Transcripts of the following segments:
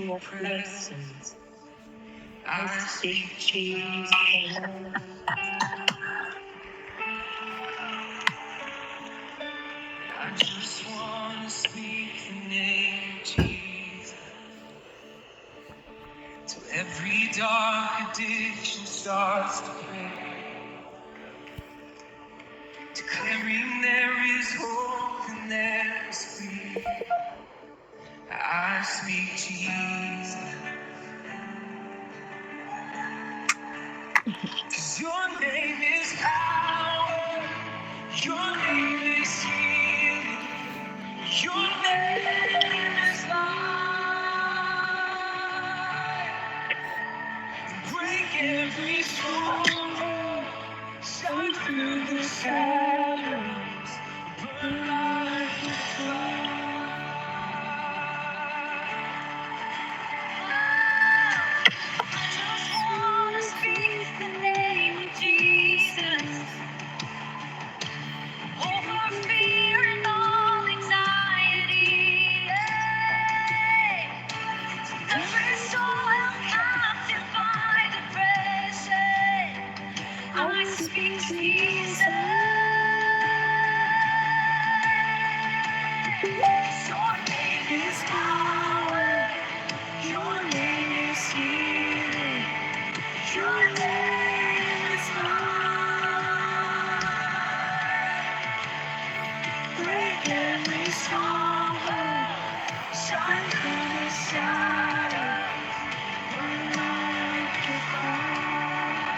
your presence. I speak Jesus. I just want to speak the name of Jesus. Till every dark addiction starts to break. Declaring there is hope and there is freedom. I speak Jesus. 'Cause your name is power. Your name is healing. Your name is life. Break every stronghold. Shine through the shadows. Burn like a fire. I just wanna speak the name of Jesus over fear and all anxiety. Every soul held captive by depression, I speak Jesus. Your name is power. Your name is healing. Your name is life. Break every stronghold. Shine through the shadows. Burn like a fire.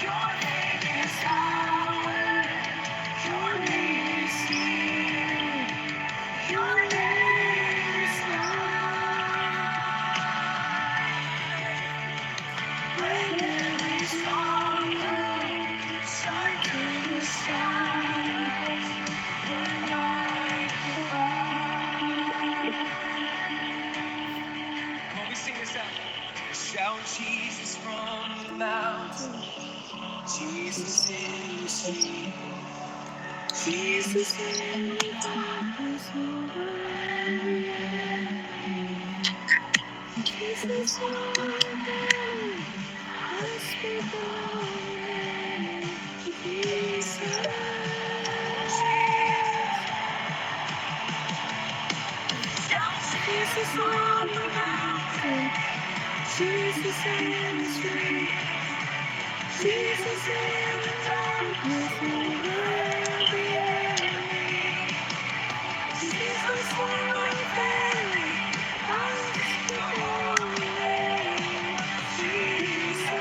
Your name is power. Your name is healing. Your name is life. Break every stronghold. Shine through the shadows. Burn like a fire. Come on, we sing this out. Shout Jesus from the mountain, Jesus in the street, Jesus in the darkness over every enemy. Jesus in the valley, I speak the holy name. Jesus. Shout Jesus on the mountain, Jesus in the street, Jesus in the darkness over every enemy. Jesus in my valley, I speak the holy name. Jesus.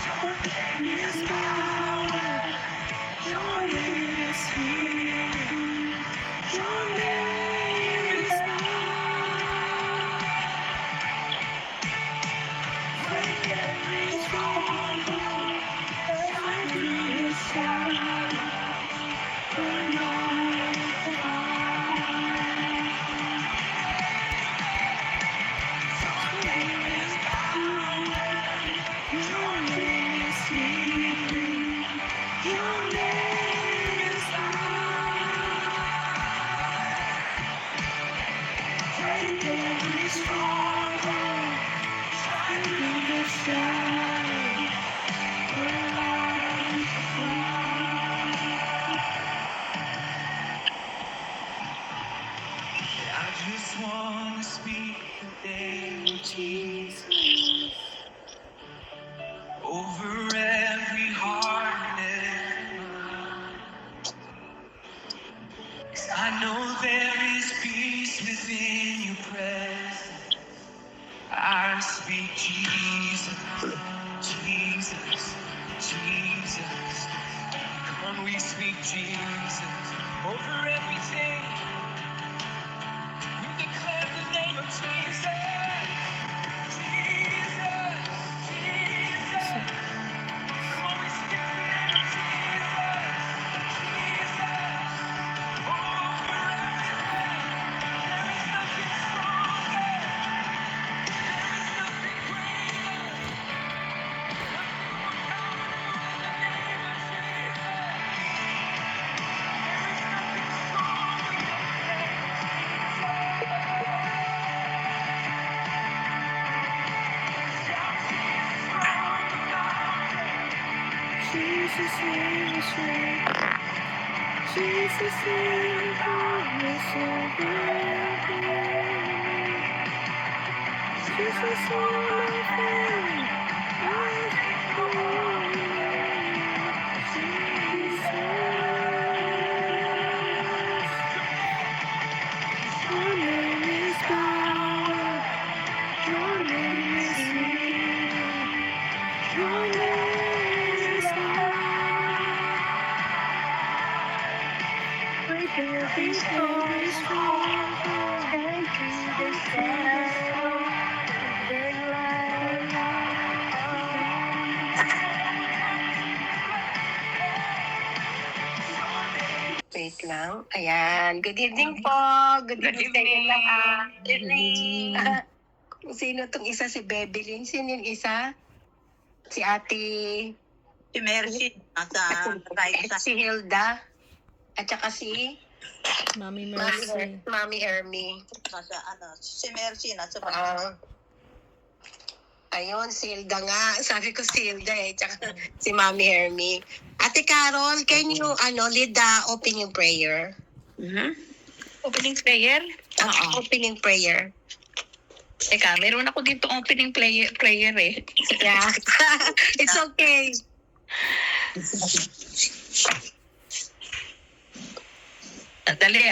Your name is power. Your name is healing. Your name is life. Break every stronghold. Shine through the shadows. Burn like a fire. Your name is power. Your name is healing. Your name is life. Break every stronghold. Shine through the shadows. Burn like a fire. I just want to speak the name of Jesus over every heart and every mind. 'Cause I know there is peace within your presence. I speak Jesus, Jesus, Jesus. Come on, we speak Jesus over everything. We declare the name of Jesus, Jesus, Jesus. Come on, we speak the name of Jesus, Jesus. Over everything. There is nothing stronger. There is nothing greater. Nothing more powerful than the name of Jesus. Jesus, in the goodness of Jesus, in my family, your name is power, your name is healing, your name is life. We will be every stronghold, And to the shadow of the Wait lang. Ayan. Good evening po. Good evening sa inyo lahat. Good evening. Sino tong isa? Si Bebelyn. Sino yung isa? Si Ate... Si Mercy, nasa right Si Hilda. At saka si Mami Mercy. Mami Ermi. nasa si Mercy, nasa Ayun, si Hilda nga. Sabi ko si Hilda eh. Tsaka si Mami Ermi. Ate Carol, can you lead the opening prayer? Opening prayer? Opening prayer. Teka, meron ako dito opening prayer eh. Yeah. It's okay. Dali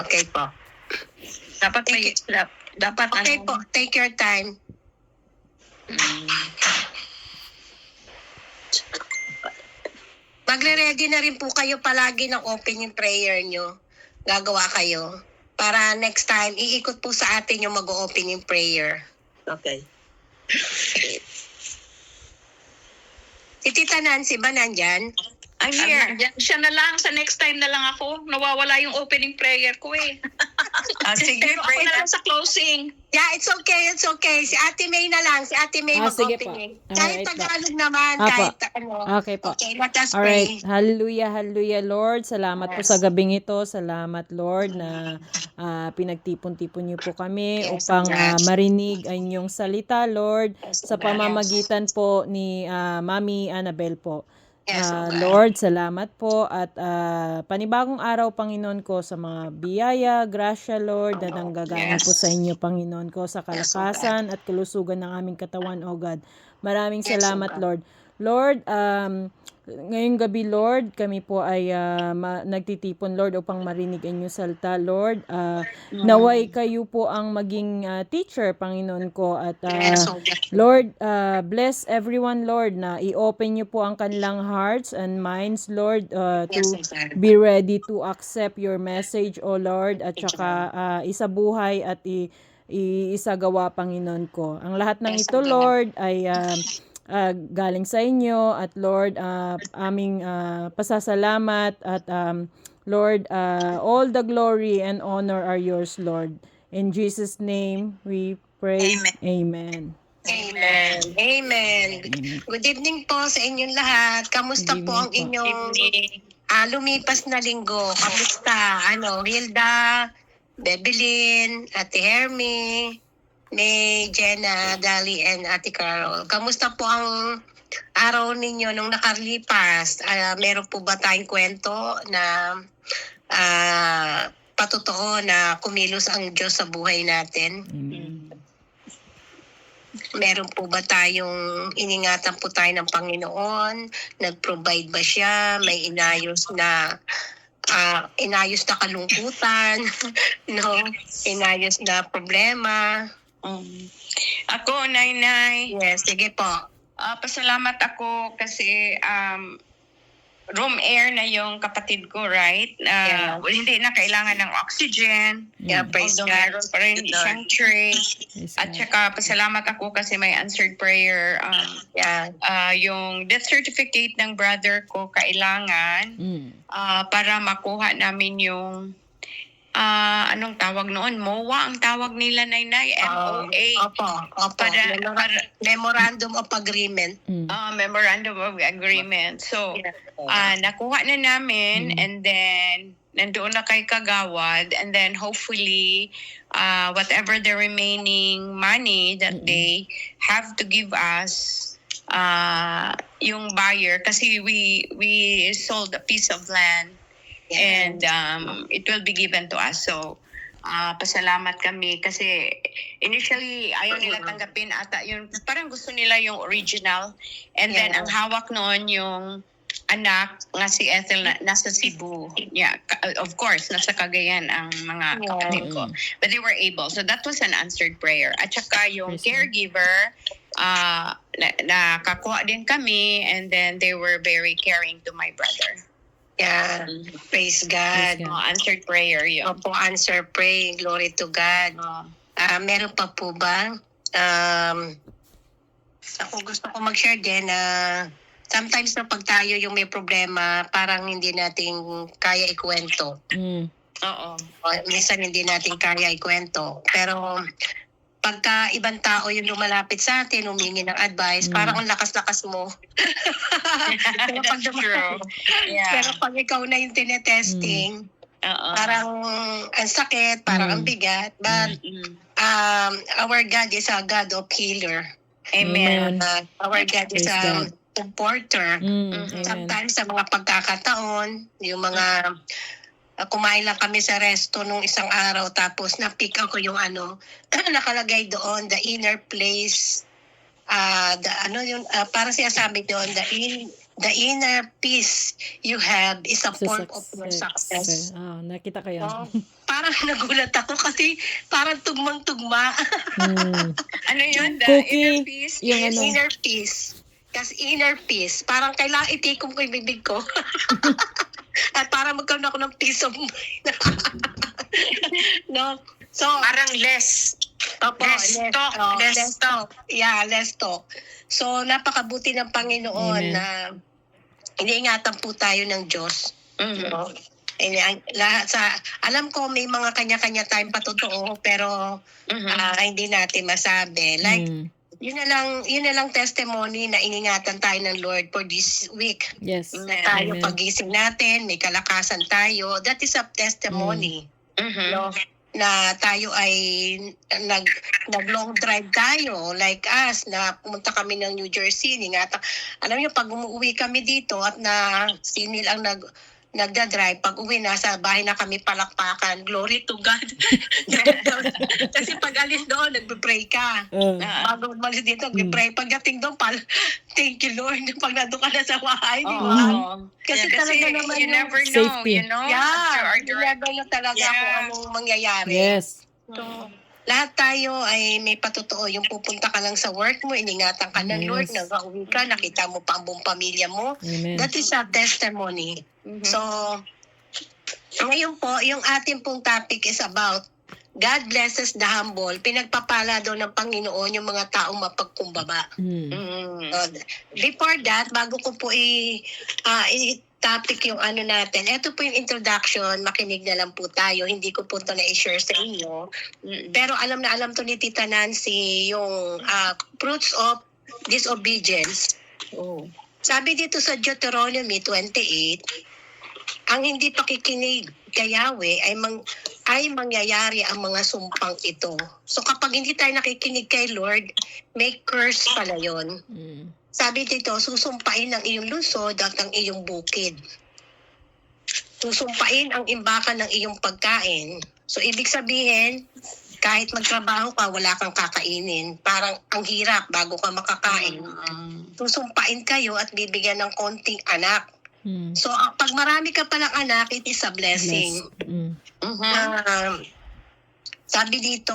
Okay po. Dapat may, dapat Okay po. Take your time. Magre-ready na rin po kayo palagi ng opening prayer nyo. Gagawa kayo. Para next time, iikot po sa atin yung mag-opening prayer. Okay. Si Tita Nancy ba nandyan? I'm here. Siya na lang, sa next time na lang ako. Nawawala yung opening prayer ko eh. Sige, Pero ako na lang sa closing. Yeah, it's okay, it's okay. Si Ate May na lang. Si Ate May Sige po. mag-opening. Alright Kahit po. Tagalog naman, Apo. kahit Okay po. Okay, let us Alright. pray. Hallelujah, hallelujah, Lord. Salamat po sa gabing ito. Salamat, Lord, na pinagtipon-tipon niyo po kami Yes, upang yes. marinig ang inyong salita, Lord, Yes, sa yes. pamamagitan po ni Mami Annabel po. Yes, okay. Lord, salamat po at panibagong araw, Panginoon ko, sa mga biyaya, grasya, Lord, na nanggagaling Yes. po sa inyo, Panginoon ko, sa kalakasan at kalusugan ng aming katawan, O God. Maraming Yes, salamat, okay. Lord. Lord, ngayong gabi, Lord, kami po ay nagtitipon, Lord, upang marinig ang inyong salita, Lord. Naway kayo po ang maging teacher, Panginoon ko. At Yes, okay. Lord, bless everyone, Lord, na i-open niyo po ang kanilang hearts and minds, Lord, to Yes, okay. be ready to accept your message, O Lord, at saka isabuhay at isagawa, Panginoon ko. Ang lahat ng Yes, ito, okay. Lord, ay galing sa inyo at Lord, aming pasasalamat at Lord, all the glory and honor are yours, Lord. In Jesus' name we pray. Amen. Amen. Amen. Amen. Good evening po sa inyong lahat. Kamusta Good po ang evening po. inyong lumipas na linggo? Kamusta? Hilda, Bebelyn, Ate Hermy, May, Jenna, Dali, and Ate Carol. Kamusta po ang araw ninyo nung nakalipas? Meron po ba tayong kwento na patotoo na kumilos ang Diyos sa buhay natin? Amen. Meron po ba tayong iningatan po tayo ng Panginoon? Nag-provide ba siya? May inayos na kalungkutan, no? Inayos na problema. Ako, Nay. Yes, sige po. Pasalamat ako kasi room air na yung kapatid ko, right? Yeah. Hindi na kailangan ng oxygen. Yeah, praise Although God. meron pa rin siyang tray. Praise At God. saka pasalamat ako kasi may answered prayer. Yeah. Yung death certificate ng brother ko kailangan para makuha namin yung anong tawag noon? MOA ang tawag nila, Nay. MOA. Opo. Para Memorandum of Agreement. Memorandum of Agreement. So, nakuha na namin and then nandoon na kay Kagawad and then hopefully whatever the remaining money that they have to give us yung buyer kasi we sold a piece of land and it will be given to us. So pasalamat kami kasi initially ayaw nila tanggapin ata yung parang gusto nila yung original and then ang hawak noon yung anak nga si Ethel nasa Cebu. Yeah, of course, nasa Cagayan ang mga kapatid ko. But they were able. So that was an answered prayer. At saka yung caregiver, nakakuha din kami and then they were very caring to my brother. Yeah. Praise God. Answered prayer yun. Opo, answer pray. Glory to God. Meron pa po ba? Ako gusto ko mag-share din na sometimes na pag tayo yung may problema, parang hindi natin kaya ikwento. Oo. Minsan hindi natin kaya ikwento. Pero pagka ibang tao yung lumalapit sa atin, humingi ng advice, parang ang lakas-lakas mo. Pero pag True. Yeah. Pero pag ikaw na yung tinetesting, parang ang sakit, parang ang bigat. But our God is a God of healer. Amen. Our God is a supporter. Sometimes sa mga pagkakataon, yung mga kumain lang kami sa resto nung isang araw tapos na-pick ako yung nakalagay doon, the inner place, parang sinasabi doon, the inner peace you have is a form of your success. Nakita ko yan. Parang nagulat ako kasi parang tugmang-tugma. Ano yun? The Cookie, inner peace? yung Inner peace. Kasi inner peace, parang kailangan itikom ko yung bibig ko. At para magkaroon ako ng peace of mind. No? So, Parang less. opo, less talk. Yeah, less talk. So, napakabuti ng Panginoon Amen. na iniingatan po tayo ng Diyos. No? Alam ko may mga kanya-kanya tayong patotoo, pero hindi natin masabi. Like, yun na lang testimony na iningatan tayo ng Lord for this week. Yes. Na tayo Amen. pagising natin, may kalakasan tayo. That is a testimony. No? Na tayo ay nag long drive tayo like us na pumunta kami ng New Jersey. Alam niyo, pag umuwi kami dito at na sinil ang nagda-drive, pag uwi nasa bahay na kami palakpakan. Glory to God. Kasi pag alis doon, nagpe-pray ka. Bago umalis dito, nagpe-pray. Pagdating doon, thank you Lord. Pag nandun ka na sa bahay, di ba? Kasi talaga naman you yung never know, safety. you know? Yeah, you never know talaga kung anong mangyayari. Yes. So, lahat tayo ay may patotoo. Yung pupunta ka lang sa work mo, iningatan ka ng Lord, Yes. nag-uwi ka, nakita mo pa ang buong pamilya mo. Amen. That is a testimony. So, ngayon po, yung ating pong topic is about God blesses the humble. Pinagpapala daw ng Panginoon yung mga taong mapagkumbaba. Before that, bago ko po topic yung natin. Ito po yung introduction, makinig na lang po tayo. Hindi ko po ito na-share sa inyo. Pero alam na alam to ni Tita Nancy yung fruits of disobedience. Sabi dito sa Deuteronomy 28, ang hindi pakikinig kay Yahweh ay mangyayari ang mga sumpang ito. So kapag hindi tayo nakikinig kay Lord, may curse pala yun. Sabi dito, susumpain ang iyong lungsod at ang iyong bukid. Susumpain ang imbakan ng iyong pagkain. So ibig sabihin, kahit magtrabaho ka, wala kang kakainin. Parang ang hirap bago ka makakain. Susumpain kayo at bibigyan ng konting anak. So pag marami ka palang anak, it is a blessing. Sabi dito,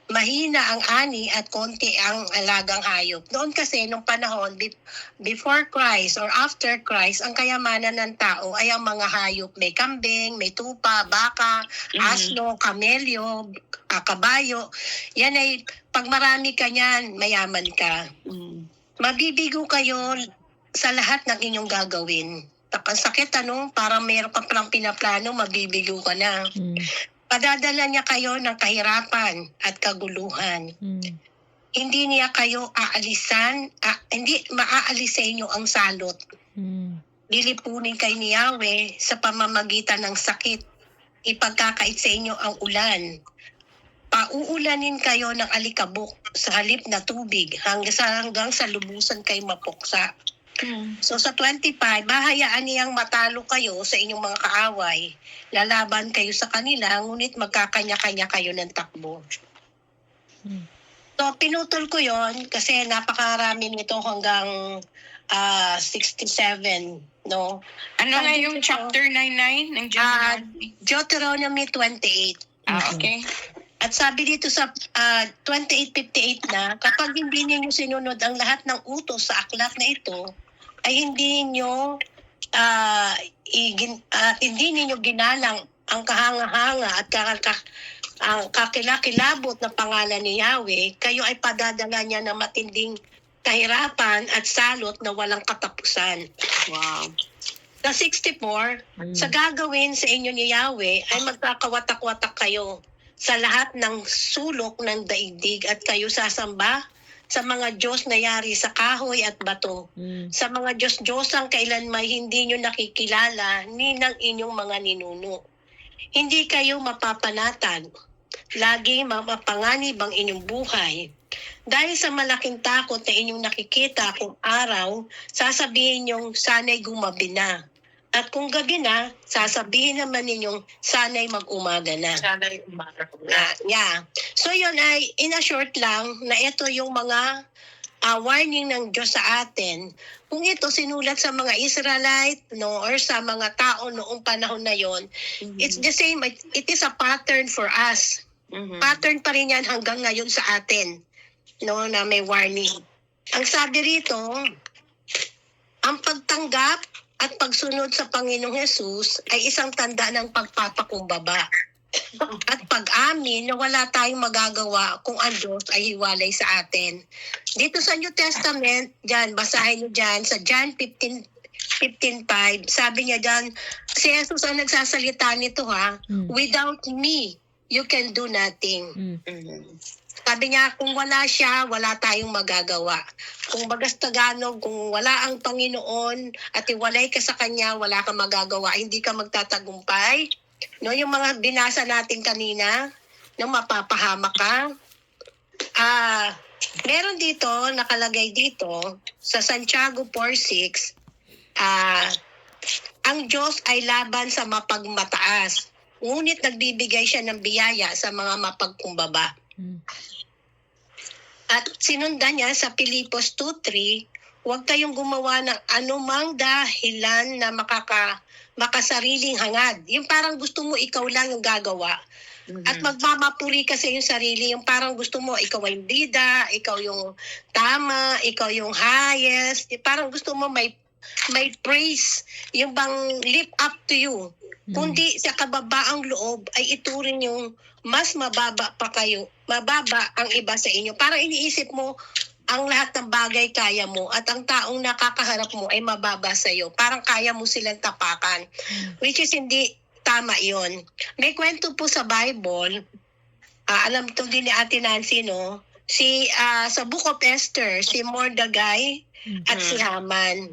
mahina ang ani at konti ang alagang hayop. Noon kasi, nung panahon, before Christ or after Christ, ang kayamanan ng tao ay ang mga hayop. May kambing, may tupa, baka, asno, kamelyo, kabayo. Yan ay, pag marami ka niyan, mayaman ka. Mabibigo kayo sa lahat ng inyong gagawin. Ang sakit, parang meron ka palang pinaplano, mabibigo ka na. Padadala niya kayo ng kahirapan at kaguluhan. Hindi niya kayo aalisan, hindi maaalis sa inyo ang salot. Lilipunin kayo ni Yahweh sa pamamagitan ng sakit. Ipagkakait sa inyo ang ulan. uulanin kayo ng alikabok sa halip na tubig hanggang sa lubusan kayo mapuksa. So sa 25, bahayaan niyang matalo kayo sa inyong mga kaaway. Lalaban kayo sa kanila, ngunit magkakanya-kanya kayo ng takbo. So pinutol ko yon kasi napakarami nito hanggang 67, no? Ano nga yung chapter 99 ng Deuteronomy? Deuteronomy 28. Okay. At sabi dito sa 28:58 na, kapag hindi ninyo sinunod ang lahat ng utos sa aklat na ito, ay hindi ninyo ginalang ang kahanga-hanga at ang kakilakilabot na pangalan ni Yahweh, kayo ay padadala niya ng matinding kahirapan at salot na walang katapusan. Wow. Sa 64, sa gagawin sa inyo ni Yahweh ay magkakawatak-watak kayo sa lahat ng sulok ng daigdig at kayo sasamba sa mga Diyos na yari sa kahoy at bato. Sa mga Diyos-Diyosang kailan may hindi nyo nakikilala ni ng inyong mga ninuno. Hindi kayo mapapanatag. Lagi mapapanganib ang inyong buhay. Dahil sa malaking takot na inyong nakikita kung araw, sasabihin nyong sana'y gumabi na. At kung gabi na, sasabihin naman ninyong sana'y mag-umaga na. Sana'y umaga. Yeah. So yun ay, in a short lang, na ito yung mga warning ng Diyos sa atin. Kung ito sinulat sa mga Israelite, no, or sa mga tao noong panahon na yon, it's the same, it is a pattern for us. Pattern pa rin yan hanggang ngayon sa atin, no, na may warning. Ang sabi rito, ang pagtanggap at pagsunod sa Panginoong Hesus ay isang tanda ng pagpapakumbaba. At pag-amin na wala tayong magagawa kung ang Diyos ay hiwalay sa atin. Dito sa New Testament, dyan, basahin niyo dyan, sa John 15:5, sabi niya dyan, si Jesus ang nagsasalita nito ha, without me, you can do nothing. Sabi niya, kung wala siya, wala tayong magagawa. Kung bagas Tagalog, kung wala ang Panginoon at iwalay ka sa Kanya, wala kang magagawa, hindi ka magtatagumpay. No, yung mga binasa natin kanina, no, mapapahamak ka. Meron dito, nakalagay dito, sa Santiago 4:6, ang Diyos ay laban sa mapagmataas, ngunit nagbibigay siya ng biyaya sa mga mapagkumbaba. At sinundan niya sa Pilipos 2:3, huwag kayong gumawa ng anumang dahilan na makasariling hangad. Yung parang gusto mo ikaw lang yung gagawa. At magmamapuri kasi yung sarili, yung parang gusto mo ikaw ay bida, ikaw yung tama, ikaw yung highest. Yung parang gusto mo may praise, yung bang lift up to you. Kundi sa kababaang loob ay ituring yung mas mababa ang iba sa inyo. Parang iniisip mo, ang lahat ng bagay kaya mo at ang taong nakakaharap mo ay mababa sa iyo. Parang kaya mo silang tapakan. Which is hindi tama yon. May kwento po sa Bible, alam to din ni Ate Nancy, no? Sa Book of Esther, si Mordecai at si Haman.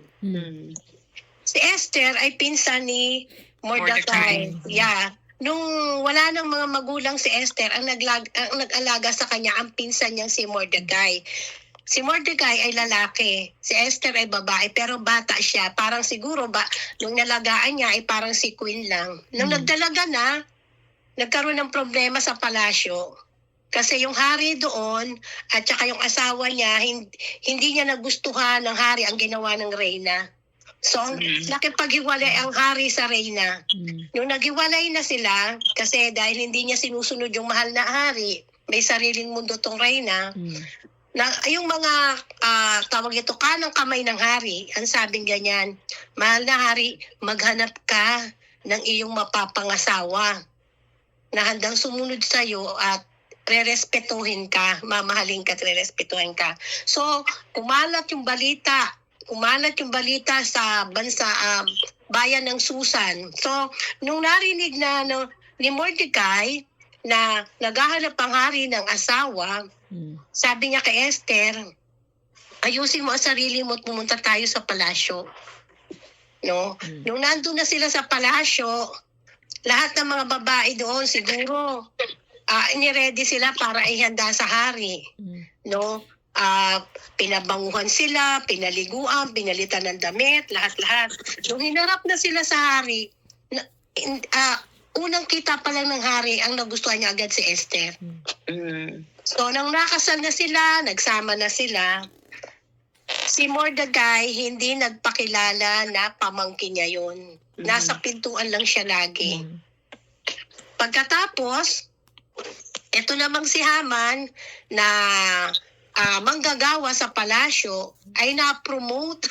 Si Esther ay pinsan ni Mordecai. Yeah. Nung wala nang mga magulang si Esther, ang nag-alaga sa kanya ang pinsan niyang si Mordecai. Si Mordecai ay lalaki, si Esther ay babae, pero bata siya. Parang siguro nung nalagaan niya ay parang si Queen lang. Nung nagdalaga na, nagkaroon ng problema sa palasyo. Kasi yung hari doon at saka yung asawa niya, hindi niya nagustuhan ng hari ang ginawa ng reyna. So, nakipaghiwalay ang hari sa reyna. Nung naghiwalay na sila, kasi dahil hindi niya sinusunod yung mahal na hari, may sariling mundo tong reyna, na yung mga tawag ito kanang kamay ng hari, ang sabing ganyan, mahal na hari, maghanap ka ng iyong mapapangasawa na handang sumunod sa iyo at rerespetuhin ka, mamahalin ka at rerespetuhin ka. So, kumalat yung balita sa bayan ng Susan. So, nung narinig na ni Mordecai na naghahanap ang hari ng asawa, sabi niya kay Esther, ayusin mo ang sarili mo at pumunta tayo sa palasyo. No? Nung nandun na sila sa palasyo, lahat ng mga babae doon siguro iniready sila para ihanda sa hari. No? Pinabanguhan sila, pinaliguan, pinalitan ng damit, lahat-lahat. Nung hinarap na sila sa hari, unang kita pa lang ng hari, ang nagustuhan niya agad si Esther. So, nang nakasal na sila, nagsama na sila, si Mordecai hindi nagpakilala na pamangkin niya yun. Nasa pintuan lang siya lagi. Pagkatapos, ito namang si Haman na manggagawa sa palasyo ay na-promote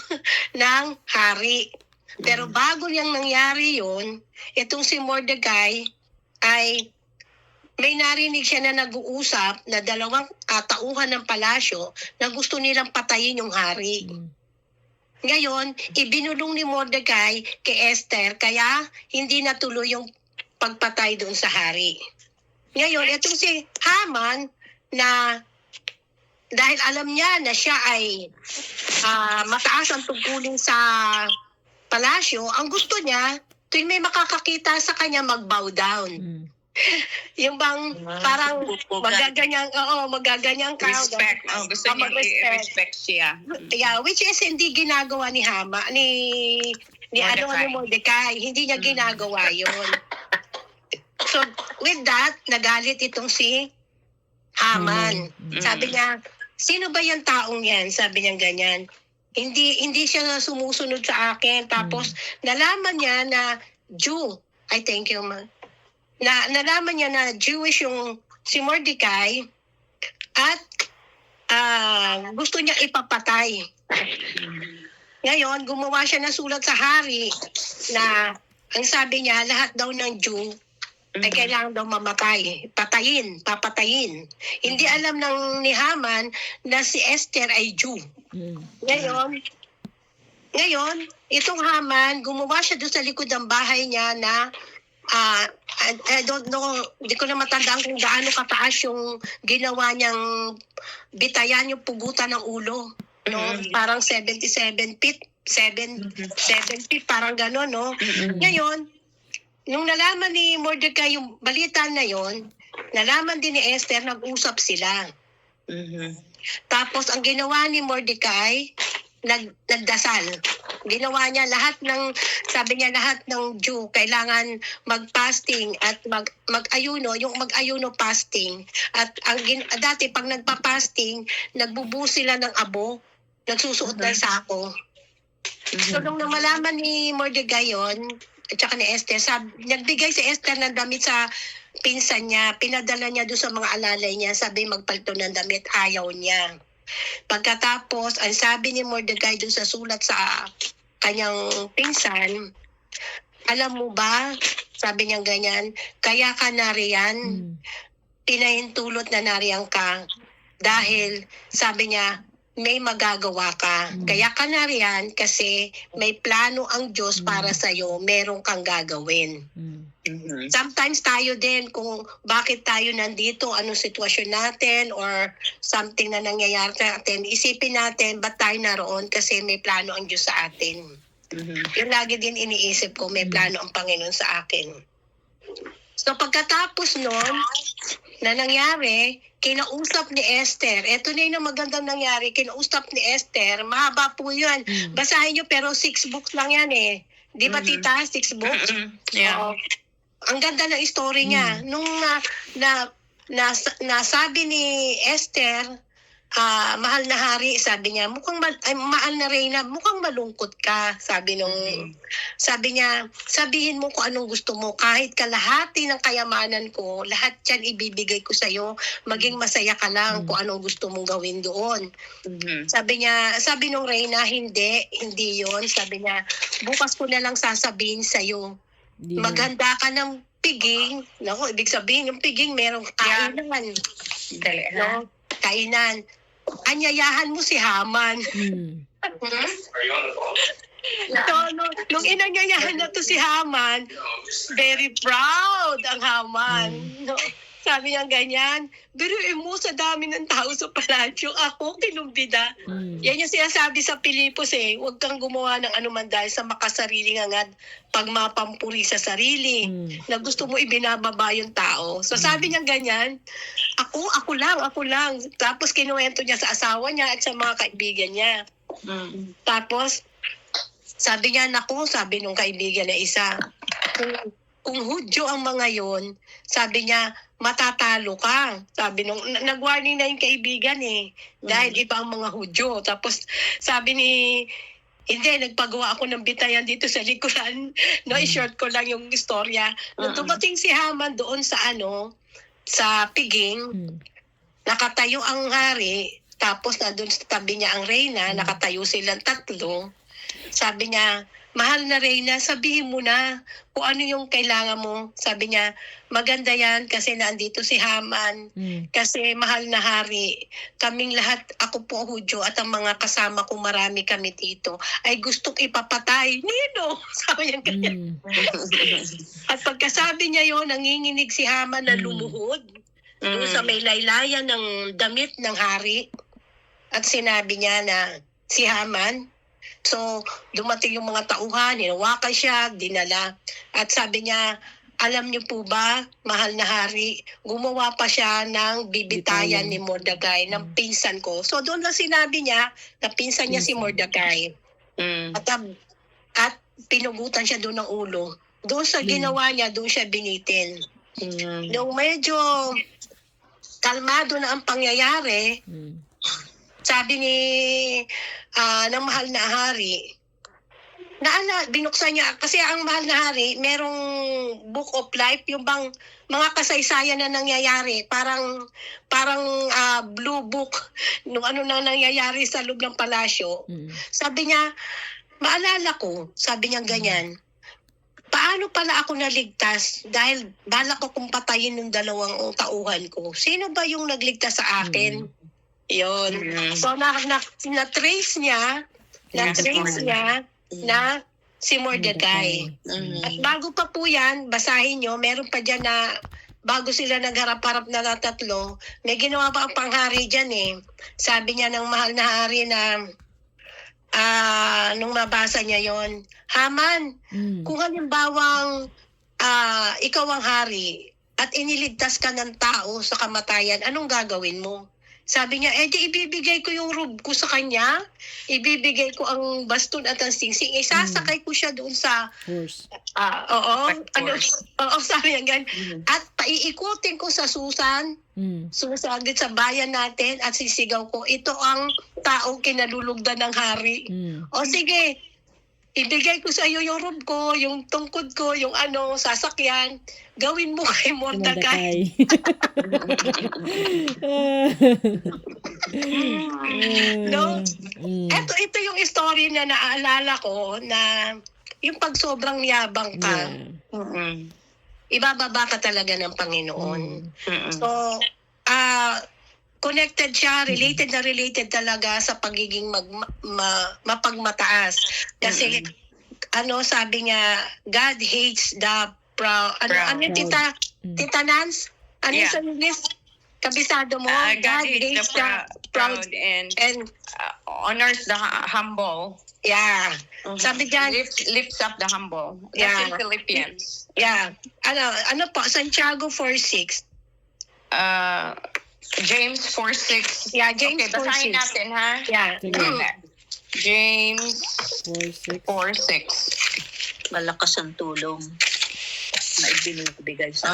ng hari. Pero bago niyang nangyari yun, itong si Mordecai ay may narinig siya na nag-uusap na dalawang tauhan ng palasyo na gusto nilang patayin yung hari. Ngayon, ibinulong ni Mordecai kay Esther kaya hindi natuloy yung pagpatay doon sa hari. Ngayon, itong si Haman na dahil alam niya na siya ay mataas ang tungkulin sa palasyo, ang gusto niya, tuwing may makakakita sa kanya, mag-bow down. Yung bang parang magaganyang ka. Respect. Gusto niya i-respect siya. Yeah, which is hindi ginagawa ni Hama, ni Mordecai. Hindi niya ginagawa yun. So, with that, nagalit itong si Haman. Sabi niya, sino ba yung taong yan? Sabi niya ganyan. Hindi siya sumusunod sa akin. Tapos, nalaman niya na Jew. I thank you, ma. Nalaman niya na Jewish yung si Mordecai at gusto niya ipapatay. Ngayon, gumawa siya ng sulat sa hari na ang sabi niya, lahat daw ng Jew ay kailangan daw mamatay. Papatayin. Hindi alam ng ni Haman na si Esther ay Jew. Ngayon, itong Haman, gumawa siya doon sa likod ng bahay niya na I don't know, hindi ko na matandaan kung gaano kataas yung ginawa niyang bitayan yung pugutan ng ulo. No? Parang 77 feet, 7 feet, parang gano'n, no? Ngayon, nung nalaman ni Mordecai yung balita na yon, nalaman din ni Esther, nag-usap sila. Tapos, ang ginawa ni Mordecai, nagdasal. Ginawa niya sabi niya lahat ng Jew kailangan mag-fasting at mag-ayuno, yung mag-ayuno fasting. At dati pag nagpa-fasting, nagbubu sila ng abo, nagsusuot ng sako. So nung malaman ni Mordecai yun, at saka ni Esther, nagbigay si Esther ng damit sa pinsan niya, pinadala niya doon sa mga alalay niya, sabi magpalto ng damit, ayaw niya. Pagkatapos, ang sabi ni Mordecai doon sa sulat sa kanyang pinsan, alam mo ba, sabi niya ganyan, kaya ka nariyan, pinahintulot na nariyan ka, dahil sabi niya, may magagawa ka. Kaya ka nariyan kasi may plano ang Diyos para sa'yo, meron kang gagawin. Sometimes tayo din kung bakit tayo nandito, anong sitwasyon natin or something na nangyayari natin, isipin natin ba't tayo naroon kasi may plano ang Diyos sa atin. Yung lagi din iniisip ko, may plano ang Panginoon sa akin. So pagkatapos nun, na nangyari, kinausap ni Esther. Ito na yung magandang nangyari, kinausap ni Esther, mahaba po yun. Basahin nyo pero 6 books lang yan eh. Di ba tita, 6 books? Yeah. Ang ganda ng story niya. Nung nasabi ni Esther, mahal na hari, sabi niya, mahal na Reyna, mukhang malungkot ka. Sabi niya, sabihin mo kung anong gusto mo. Kahit kalahati ng kayamanan ko, lahat yan ibibigay ko sa'yo. Maging masaya ka lang kung anong gusto mong gawin doon. Sabi nung Reyna, hindi yun. Sabi niya, bukas ko na lang sasabihin sa'yo. Maghanda ka ng piging. Naku, ibig sabihin, yung piging merong kainan. No? Kainan. Anyayahan mo si Haman. So, nung inanyayahan na to si Haman, very proud ang Haman. No? Sabi niya ganyan, biruin mo sa dami ng tao sa palasyo, ako kinumbida. Yan yung sinasabi sa Pilipos huwag kang gumawa ng anuman dahil sa makasariling angad pag mapampuri sa sarili, na gusto mo ibinababa yung tao. So sabi niya ganyan, ako lang. Tapos kinuwento niya sa asawa niya at sa mga kaibigan niya. Tapos, sabi niya, sabi nung kaibigan na isa, kung Hudyo ang mga yon, sabi niya, matatalo ka. Sabi nung, nag-warning na yung kaibigan dahil iba ang mga Hudyo. Tapos, sabi hindi, nagpagawa ako ng bitayan dito sa likuran. No, i-short ko lang yung istorya. Nung dumating si Haman doon sa sa piging, nakatayo ang hari, tapos na doon sa tabi niya ang reyna, nakatayo silang tatlo. Sabi niya, mahal na reyna, sabihin mo na kung ano yung kailangan mo. Sabi niya, maganda yan kasi naandito si Haman. Kasi mahal na hari, kaming lahat, ako po Hudyo at ang mga kasama ko, marami kami dito, ay gustong ipapatay. Nino? Sabi niya ganyan. At pagkasabi niya yon, nanginginig si Haman na lumuhod doon sa may laylayan ng damit ng hari. At sinabi niya na si Haman, so dumating yung mga tauhan, hinawakan siya, dinala. At sabi niya, alam niyo po ba, mahal na hari, gumawa pa siya ng bibitayan ni Mordecai, ng pinsan ko. So doon lang sinabi niya na pinsan niya si Mordecai. At pinugutan siya doon ng ulo. Doon sa ginawa niya, doon siya binitin. Nung medyo kalmado na ang pangyayari, sabi ng mahal na hari, binuksan niya, kasi ang mahal na hari, merong book of life, yung bang mga kasaysayan na nangyayari, parang blue book, nung ano na nangyayari sa loob ng palasyo. Sabi niya, maalala ko, sabi niya ganyan, paano pala ako naligtas dahil balak ko kung patayin ng dalawang tauhan ko. Sino ba yung nagligtas sa akin? Yun. So, na-trace niya na si Mordecai. At bago pa po yan, basahin nyo, meron pa dyan na bago sila nagharap-harap na tatlo, may ginawa pa ang panghari dyan Sabi niya ng mahal na hari na, nung mabasa niya yon, Haman, kung halimbawang ikaw ang hari at iniligtas ka ng tao sa kamatayan, anong gagawin mo? Sabi niya, di ibibigay ko yung robe ko sa kanya, ibibigay ko ang baston at ang singsing, isasakay ko siya doon sa Horse. sabi niya ganyan. At paiikutin ko sa Susan, sumasagit sa bayan natin at sisigaw ko, ito ang taong kinalulugdan ng hari. O sige, ibigay ko sa iyo yung robe ko, yung tungkod ko, yung sasakyan. Gawin mo kay Mordecai. No? Ito yung story na naaalala ko na yung pag sobrang yabang ka, ibababa ka talaga ng Panginoon. So, connected siya, related talaga sa pagiging mapagmataas. Kasi, sabi niya, God hates the proud. Ano yung Tita Nance? Ano yung sa English? Kabisado mo? God hates the proud and honors the humble. Yeah. Sabi diyan, Lifts up the humble. Yeah. That's in Philippians. Yeah. Ano po? Santiago 4:6. James 4:6. Yeah, James okay, basahin 4:6. natin, ha? Yeah. James 4:6. 4:6. Malakas ang tulong na ibinibigay sa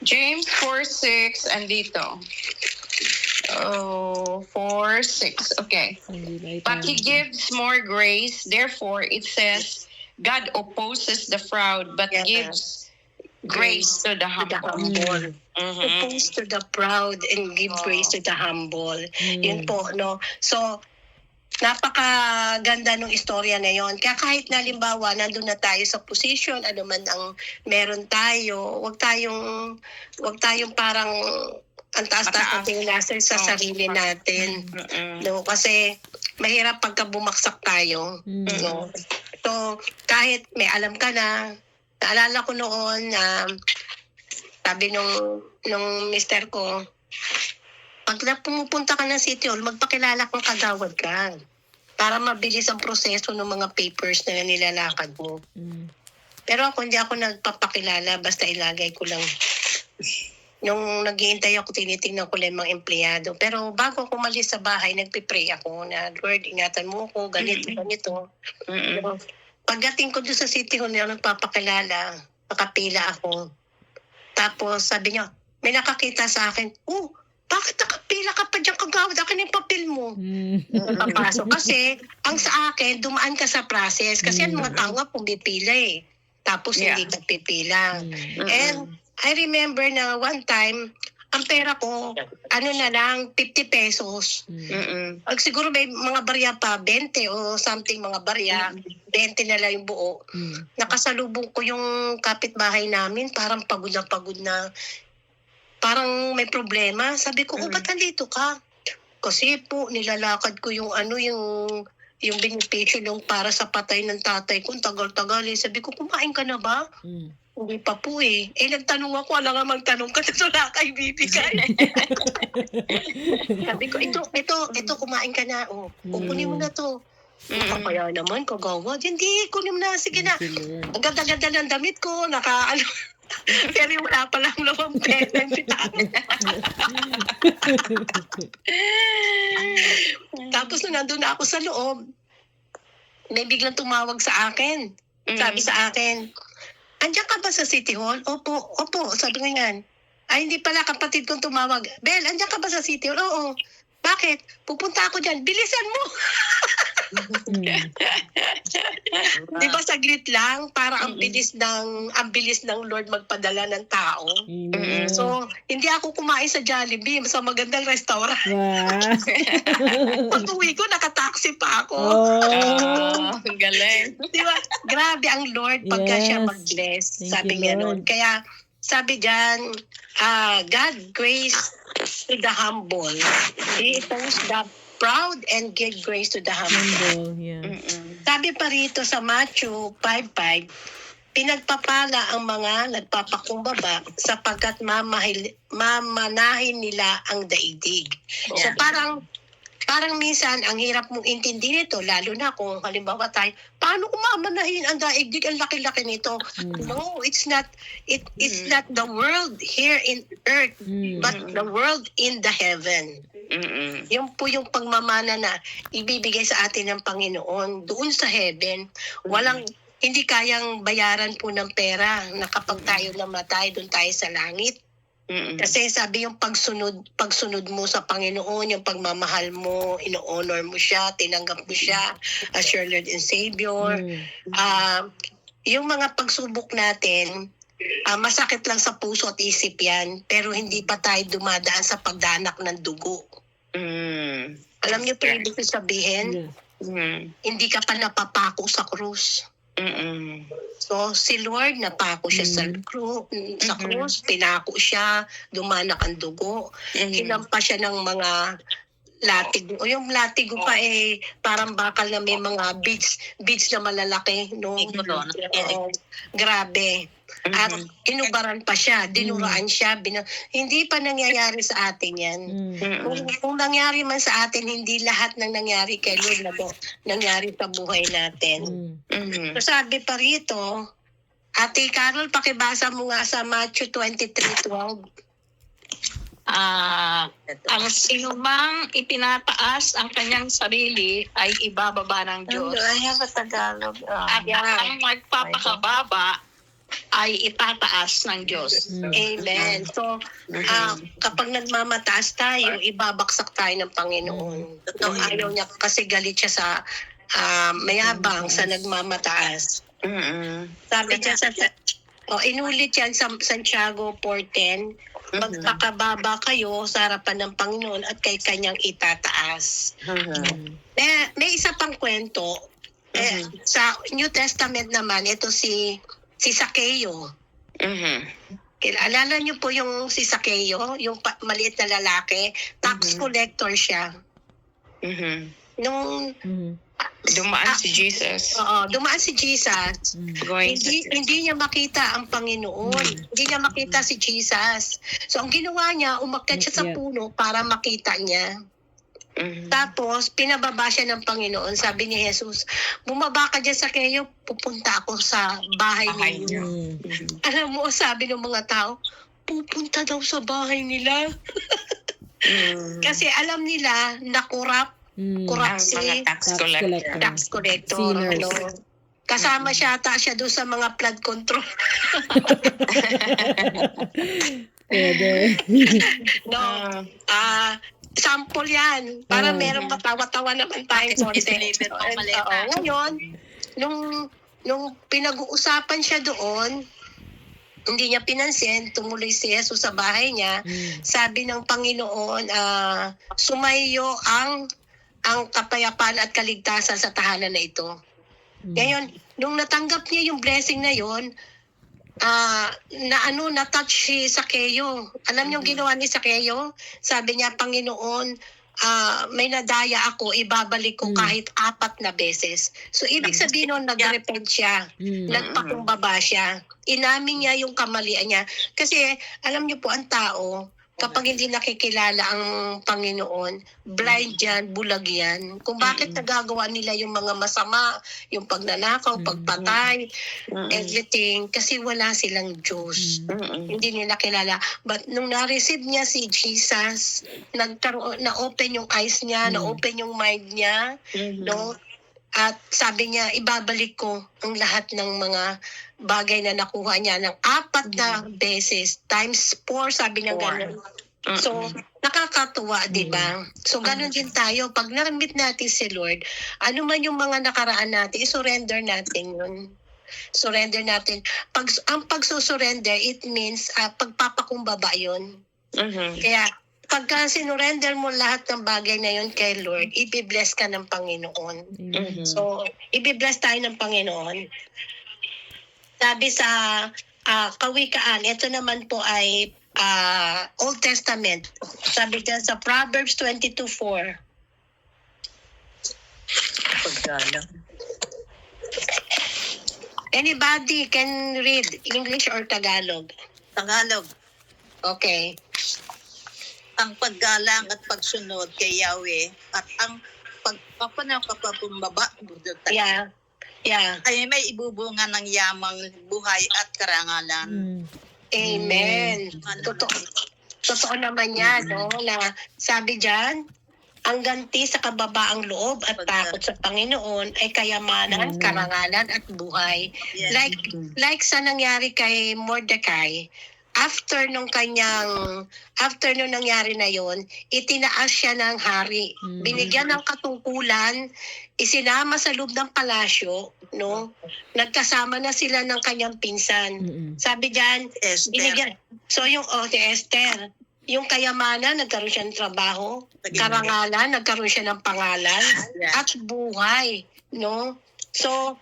James 4:6, andito. 4:6. Okay. But he gives more grace. Therefore, it says, God opposes the proud, but gives grace to the humble. Oppose to the proud and give grace to the humble. Yun po, no? So, napakaganda ng istorya na yon. Kaya kahit na limbawa, nandun na tayo sa position, ano man ang meron tayo, wag tayong parang ang taas-taas natin nasa sa sarili natin. No? Kasi mahirap pagka bumaksak tayo. No? So, kahit may alam ka na, naalala ko noon na sabi nung mister ko, pag pumupunta ka ng City Hall, magpakilala kung kagawad ka. Para mabilis ang proseso ng mga papers na nilalakad mo. Pero hindi ako nagpapakilala, basta ilagay ko lang. Nung nag-iintay ako, tinitingnan ko lang yung mga empleyado. Pero bago ako umalis sa bahay, nagpipray ako na, Lord, ingatan mo ako, ganito. Pero pagdating ko doon sa City Hall, na nagpapakilala, nakapila ako. Tapos sabi niya, may nakakita sa akin, bakit nakapila ka pa dyan kagawad? Akin yung papel mo. Papasok. Kasi, ang sa akin, dumaan ka sa process. Kasi ang mga tao nga pumipila eh. Tapos hindi ka pipila. And I remember na one time, ang pera ko, na lang, 50 pesos. Siguro may mga barya pa, 20 o something mga barya. 20 na lang yung buo. Nakasalubong ko yung kapitbahay namin, parang pagod na. Parang may problema. Sabi ko, ba't nandito ka? Kasi po, nilalakad ko yung yung benepisyo yung para sa patay ng tatay ko. Tagal-tagal eh. Sabi ko, kumain ka na ba? Hindi pa po eh. Nagtanong ako, alam nga magtanong ka, wala kay bibigay. Sabi ko, ito, kumain ka na. Kukunin mo na to. Kaya naman, kagawad. Hindi, kunin mo na. Sige na. Ang ganda-ganda ng damit ko. Pero wala pa lang lamang pera. Tapos nung nandun na ako sa loob, may biglang tumawag sa akin. Sabi sa akin, andiyan ka ba sa City Hall? Opo. Sabi nga yan. Ay, hindi pala kapatid kong tumawag. Bel, andiyan ka ba sa City Hall? Oo. Bakit? Pupunta ako dyan. Bilisan mo. Di ba saglit lang? Para ang bilis ng Lord magpadala ng tao. So, hindi ako kumain sa Jollibee sa magandang restaurant. Pag uwi ko, nakataxi pa ako. Ang galing. Di ba? Grabe ang Lord pagka siya mag-bless. Sabi niya noon. Kaya, sabi dyan, God grace to the humble. He opposed the proud and give grace to the humble. Sabi pa rito sa Matthew 5:5, pinagpapala ang mga nagpapakumbaba sapagkat mamanahin nila ang daigdig. So parang minsan ang hirap mong intindihin ito, lalo na kung halimbawa tayo, paano kung mamanahin ang daigdig? Ang laki-laki nito. No, it's not the world here in earth, but the world in the heaven. Yung po yung pagmamana na ibibigay sa atin ng Panginoon doon sa heaven. Hindi kayang bayaran po ng pera na kapag tayo namatay, doon tayo sa langit. Kasi sabi yung pagsunod mo sa Panginoon, yung pagmamahal mo, ino-honor mo siya, tinanggap mo siya as your Lord and Savior. Yung mga pagsubok natin, masakit lang sa puso at isip yan, pero hindi pa tayo dumadaan sa pagdanak ng dugo. Alam niyo po ibig sabihin? Hindi ka pa napapako sa krus. So, si Lord, napako siya sa krus, pinako siya, dumanak ang dugo, hinampa siya ng mga latigo. O yung latigo pa parang bakal na may mga beads na malalaki. No? Grabe. At inubaran pa siya, dinuraan siya. Hindi pa nangyayari sa atin yan. Kung nangyari man sa atin, hindi lahat ng nangyari kay Lord na nangyari sa buhay natin. So sabi pa rito, Ate Carol, pakibasa mo nga sa Matthew 23:12. Ang sinumang itinataas ang kanyang sarili ay ibababa ng Diyos. I have a Tagalog. At ang magpapakababa ay itataas ng Diyos. Amen. So, kapag nagmamataas tayo, ibabaksak tayo ng Panginoon. Ayaw niya kasi galit siya sa mayabang, sa nagmamataas. Sabi niya inulit yan sa Santiago 4:10, magpakababa kayo sa harapan ng Panginoon at kay kanyang itataas. May isa pang kwento. Sa New Testament naman, ito si Zaccheo. Alala niyo po yung si Zaccheo, yung maliit na lalaki, tax collector siya. Nung Dumaan si Jesus. Oo, dumaan si Jesus. Going Hindi niya makita ang Panginoon. Hindi niya makita si Jesus. So, ang ginawa niya, umakyat siya sa Umakyat. puno para makita niya. Tapos, pinababa siya ng Panginoon. Sabi ni Jesus, bumaba ka dyan sa kayo, pupunta ako sa bahay Bahay ninyo. niya. Alam mo, sabi ng mga tao, pupunta daw sa bahay nila. Kasi alam nila na corrupt Ang si mga tax Tax collector. collector. tax collector. Sinners. Ano. Kasama siya doon sa mga flood control. Pwede. No. Sample yan. Para merong matawa-tawa naman tayong konti. Ngayon, nung pinag-uusapan siya doon, hindi niya pinansin, tumuloy si Jesus sa bahay niya. Sabi ng Panginoon, sumayo ang kapayapaan at kaligtasan sa tahanan na ito. Ngayon, nung natanggap niya yung blessing na yon, na-touch si Sakeo. Alam niyo yung ginawa ni Sakeo? Sabi niya, Panginoon, may nadaya ako, ibabalik ko kahit 4 na beses. So, ibig sabihin nun, nag-repent siya. Nagpakumbaba siya. Inamin niya yung kamalian niya. Kasi, alam niyo po, ang tao, kapag hindi nakikilala ang Panginoon, blind yan, bulag yan. Kung bakit nagagawa nila yung mga masama, yung pagnanakaw, pagpatay, everything, kasi wala silang Diyos. Hindi nila kilala. But nung na-receive niya si Jesus, na-open yung eyes niya, na-open yung mind niya, no? At sabi niya, ibabalik ko ang lahat ng mga bagay na nakuha niya ng 4 na beses, times 4, sabi niya gano'n. So, nakakatuwa, di ba? So, gano'n din tayo. Pag naramit natin si Lord, ano man yung mga nakaraan natin, isurrender natin yun. Surrender natin. Ang pagsusurrender, it means pagpapakumbaba yun. Kaya, pagka sinurrender mo lahat ng bagay na yun kay Lord, ibibless ka ng Panginoon. So, ibibless tayo ng Panginoon. Sabi sa Kawikaan, ito naman po ay Old Testament. Sabi dyan sa Proverbs 22:4. Anybody can read English or Tagalog? Tagalog, Okay. ang paggalang at pagsunod kay Yahweh at ang pagpapanaw kapapumbaba Yeah. Yeah. ay may ibubunga ng yamang buhay at karangalan. Amen. Totoo naman yan, no? Na sabi dyan, ang ganti sa kababaang loob at takot sa Panginoon ay kayamanan, karangalan at buhay. Yes. Like sa nangyari kay Mordecai, after nung nangyari na yon, itinaas siya ng hari. Binigyan ng katungkulan, isinama sa loob ng palasyo, no? Nagkasama na sila ng kanyang pinsan. Sabi diyan, Esther. binigyan. So yung si Esther, yung kayamanan, nagkaroon siya ng trabaho, karangalan, nagkaroon siya ng pangalan, at buhay, no? So,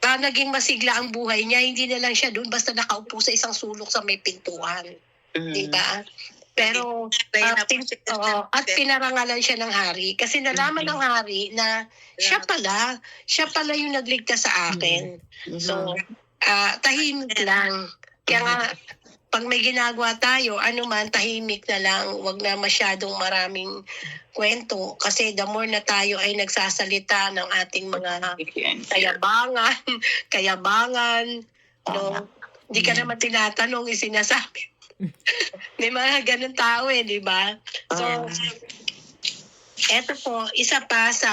naging masigla ang buhay niya, hindi na lang siya doon basta nakaupo sa isang sulok sa may pintuan. Diba? Pero, at pinarangalan siya ng hari kasi nalaman ng hari na siya pala yung nagligtas sa akin. So, tahimik lang. Kaya nga, pag may ginagawa tayo, tahimik na lang, wag na masyadong maraming kwento kasi the more na tayo ay nagsasalita ng ating mga kayabangan, no? Hindi ka naman tinatanong, sinasabi. May mga ganun tao di ba? So, eto po, isa pa sa,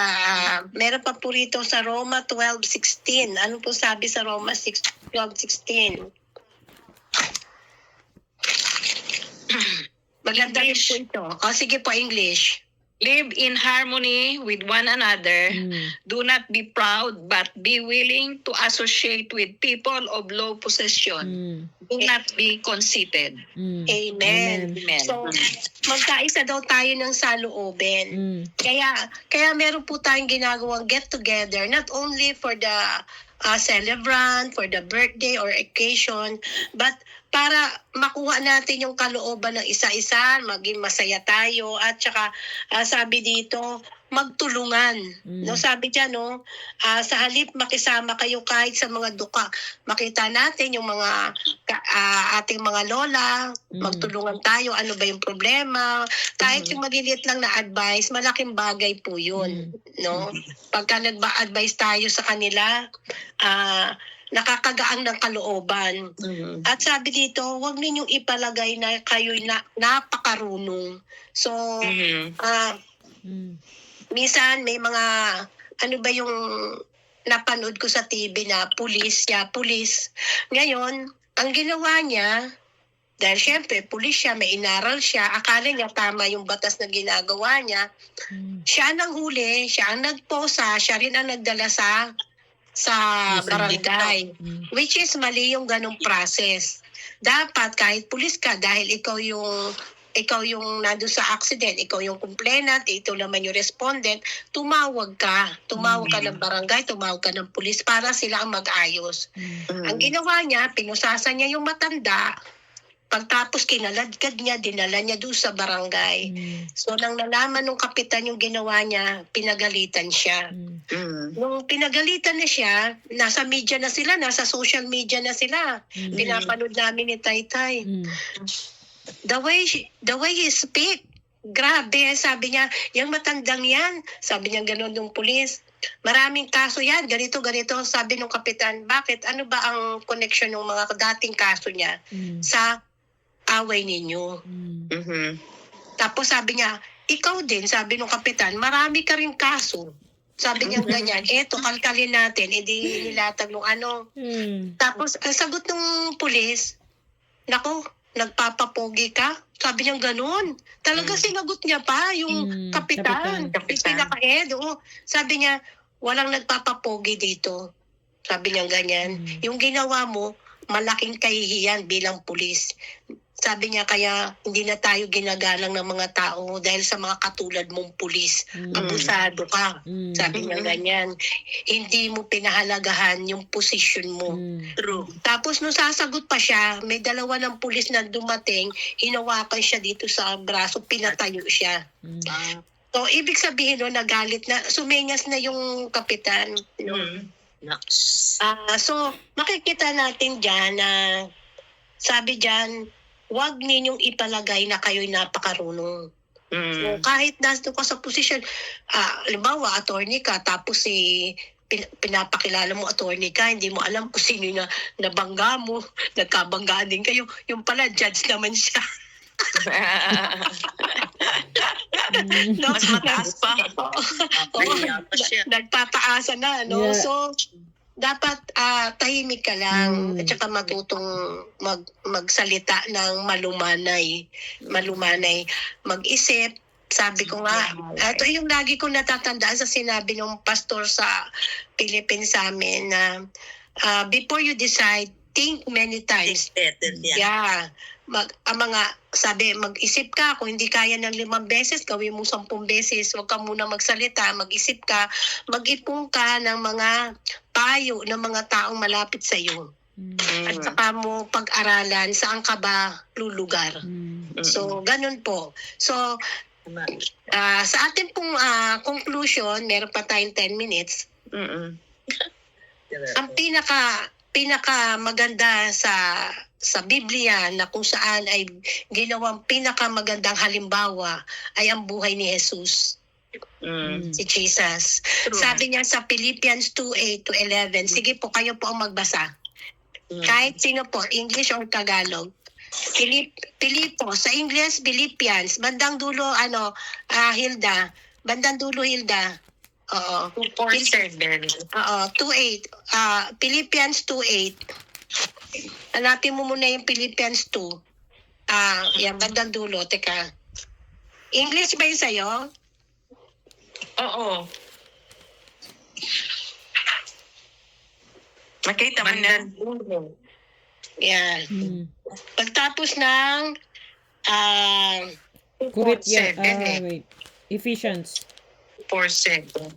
meron pa po rito sa Roma 12:16. Ano po sabi sa Roma 12:16? Maganda rin po ito. Sige po, English. Live in harmony with one another. Do not be proud, but be willing to associate with people of low possession. Do not be conceited. Amen. So, magkaisa daw tayo ng saloobin. Kaya meron po tayong ginagawang get together, not only for the celebrant, for the birthday or occasion, but para makuha natin yung kalooban ng isa-isa, maging masaya tayo, at saka sabi dito, magtulungan. Mm. No, sabi diyan, no, sa halip makisama kayo kahit sa mga duka. Makita natin yung mga ating mga lola, magtulungan tayo, ano ba yung problema. Kahit yung maliliit lang na advice, malaking bagay po yun. No? Pagka nagba-advise tayo sa kanila, nakakagaan ng kalooban. At sabi dito, huwag ninyong ipalagay na kayo'y napakarunong. So, minsan may mga, ano ba yung napanood ko sa TV na pulis. Ngayon, ang ginawa niya, dahil syempre, pulis siya, may inaral siya, akala niya tama yung batas na ginagawa niya, siya ang huli, siya ang nagposa, siya rin ang nagdala sa barangay. Which is mali yung ganong process. Dapat kahit pulis ka, dahil ikaw yung nandun sa accident, ikaw yung complainant, ito naman yung respondent, tumawag ka ng barangay, tumawag ka ng pulis para sila ang mag-ayos. Ang ginawa niya, pinusasan niya yung matanda, pagtapos kinaladkad niya, dinala niya doon sa barangay. So nang nalaman ng kapitan yung ginawa niya, pinagalitan siya. Nung pinagalitan na siya, nasa media na sila, nasa social media na sila. Pinapanood namin ni Taytay. The way he speak, grabe, sabi niya, yung matandang yan, sabi niya gano'n yung pulis. Maraming kaso yan, ganito, sabi ng kapitan, bakit? Ano ba ang connection ng mga dating kaso niya sa away ninyo? Tapos sabi niya, ikaw din, sabi ng kapitan, marami ka rin kaso. Sabi niya ganyan, eto, kalkalin natin, hindi nilatag nung ano. Tapos, ang sagot ng pulis, nako, nagpapapogi ka? Sabi niya gano'n. Talaga sinagot niya pa yung kapitan. Yung pinaka-head. Sabi niya, walang nagpapapogi dito. Sabi niya ganyan. Yung ginawa mo, malaking kahihiyan bilang pulis. Sabi niya, kaya hindi na tayo ginagalang ng mga tao dahil sa mga katulad mong pulis. Abusado ka. Sabi niya ganyan. Hindi mo pinahalagahan yung posisyon mo. True. Tapos nung sasagot pa siya, may dalawa ng pulis na dumating, hinawakan siya dito sa braso, pinatayo siya. So, ibig sabihin nagalit na, sumenyas na yung kapitan. So, makikita natin dyan na sabi dyan, huwag ninyong ipalagay na kayo'y napakarunong. So, kahit nandun ka sa posisyon, halimbawa, attorney ka, tapos pinapakilala mo attorney ka, hindi mo alam kung sino na nabangga mo, nagkabanggaan din kayo. Yung pala, judge naman siya. No, Mas mataas pa. Nagpataasa na, no? Yeah. So, dapat tahimik ka lang at saka matutong magsalita ng malumanay. Mag-isip. Sabi ko nga, ito yung lagi kong natatandaan sa sinabi ng pastor sa Philippines sa amin na before you decide, think many times. Yeah. Mag-isip ka, kung hindi kaya ng 5 beses, gawin mo 10 beses, huwag ka muna magsalita, mag-isip ka, mag-ipon ka ng mga payo ng mga taong malapit sa iyo. At saka mo pag-aralan saan ka ba lulugar. So, ganun po. So, sa ating pong conclusion, meron pa tayong 10 minutes. Ang pinaka maganda sa Biblia na kung saan ay ginawang pinakamagandang halimbawa ay ang buhay ni Jesus. Si Jesus. True. Sabi niya sa Philippians 2:8-11, sige po, kayo po ang magbasa. Kahit sino po, English or Tagalog. Filipo, sa English, Philippians. Bandang dulo, Hilda. Bandang dulo, Hilda. Oo. 2:7. Oo, 2:8. Philippians 2:8. Hanapin mo muna yung Philippians 2. Yan, bandang dulo. Teka. English ba yun sa'yo? Oo. Makita mo na. Yan. Pagtapos ng Wait. Ephesians. 4:7.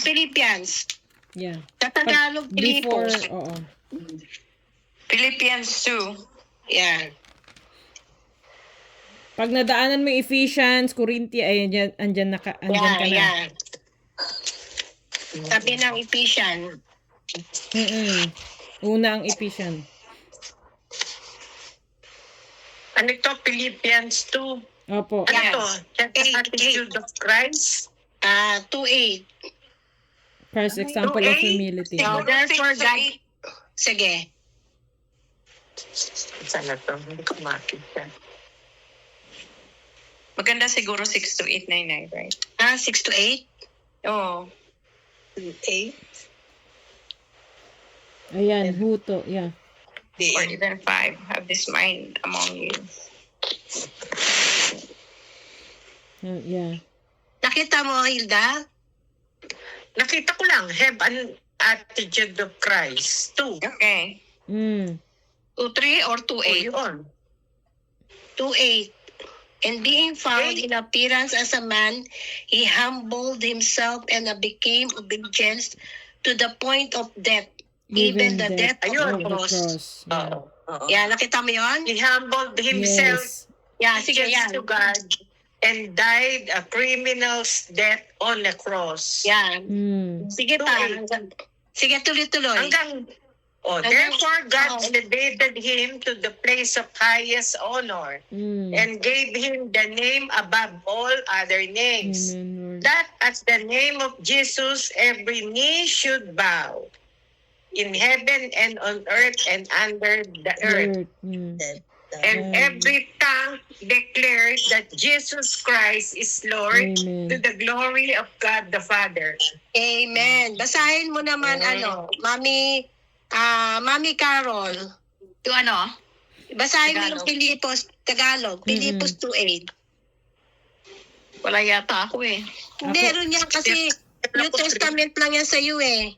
Philippians. Yeah. Sa Tagalog, Before, Filipos. oo. Philippians 2. Yan. Pag nadaanan mo yung Ephesians, Corinthia, ay andyan ka na. Yeah. Sabi ng Ephesians. Una ang Ephesians. Ano ito? Philippians 2. Opo. Ano Yeah. to? The attitude of Christ? 2:8. First example of humility. So, therefore, God... Sige. Saan na to? Hindi ko makita. Maganda siguro 6 to 8, 9, right? 6 to 8? Oo. 8? Ayan, huto. Yeah. Or even 5. Have this mind among you. Yeah. Nakita mo, Hilda? Nakita ko lang, have an attitude of Christ. 2. Okay. 2:3 2:3 or 2:8? Yun. 2:8. And being found in appearance as a man, he humbled himself and became obedient to the point of death, even the death of the cross. Yeah. Yeah, nakita mo yun? He humbled himself Yeah, sige, yan. to God and died a criminal's death on the cross. Yan. Sige pa. 2:8. Sige, tuloy-tuloy. Therefore God elevated him to the place of highest honor and gave him the name above all other names, that at the name of Jesus every knee should bow, in heaven and on earth and under the earth, and every tongue declares that Jesus Christ is Lord, to the glory of God the Father. Amen. Basahin mo naman, Mami Carol. Yung ano? Basahin mo yung Tagalog. Pilipos, Tagalog. Pilipos 2:8. Wala yata ako eh. Meron yan kasi New Testament lang yan sa iyo eh.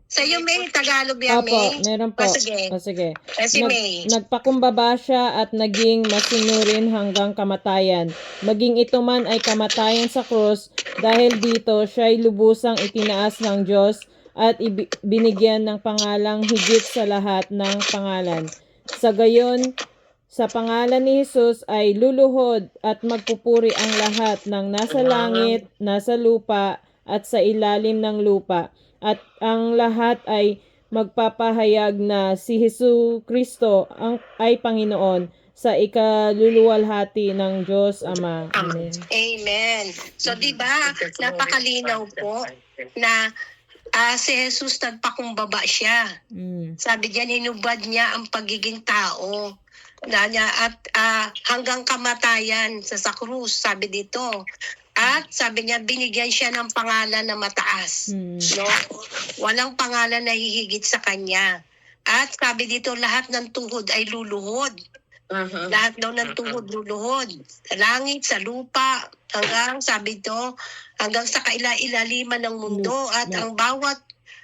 Sa iyo may Tagalog yan, Opo, May. meron po. Sige. Sige. Si May. Nagpakumbaba siya at naging masinurin hanggang kamatayan. Maging ito man ay kamatayan sa krus, dahil dito siya'y lubusang itinaas ng Diyos at binigyan ng pangalang higit sa lahat ng pangalan. Sa gayon, sa pangalan ni Jesus ay luluhod at magpupuri ang lahat ng nasa langit, nasa lupa, at sa ilalim ng lupa. At ang lahat ay magpapahayag na si Hesus Kristo ay Panginoon sa ikaluluwalhati ng Diyos Ama. Amen. Amen. So, di ba, napakalinaw po na si Jesus nagpakumbaba siya. Sabi diyan, hinubad niya ang pagiging tao at hanggang kamatayan sa krus, sabi dito. At sabi niya, binigyan siya ng pangalan na mataas. No? Walang pangalan na hihigit sa kanya. At sabi dito, lahat ng tuhod ay luluhod. Lahat daw ng tuhod luluhod. Sa langit, sa lupa, sabi dito, hanggang sa kaila-ilaliman ng mundo. At ang bawat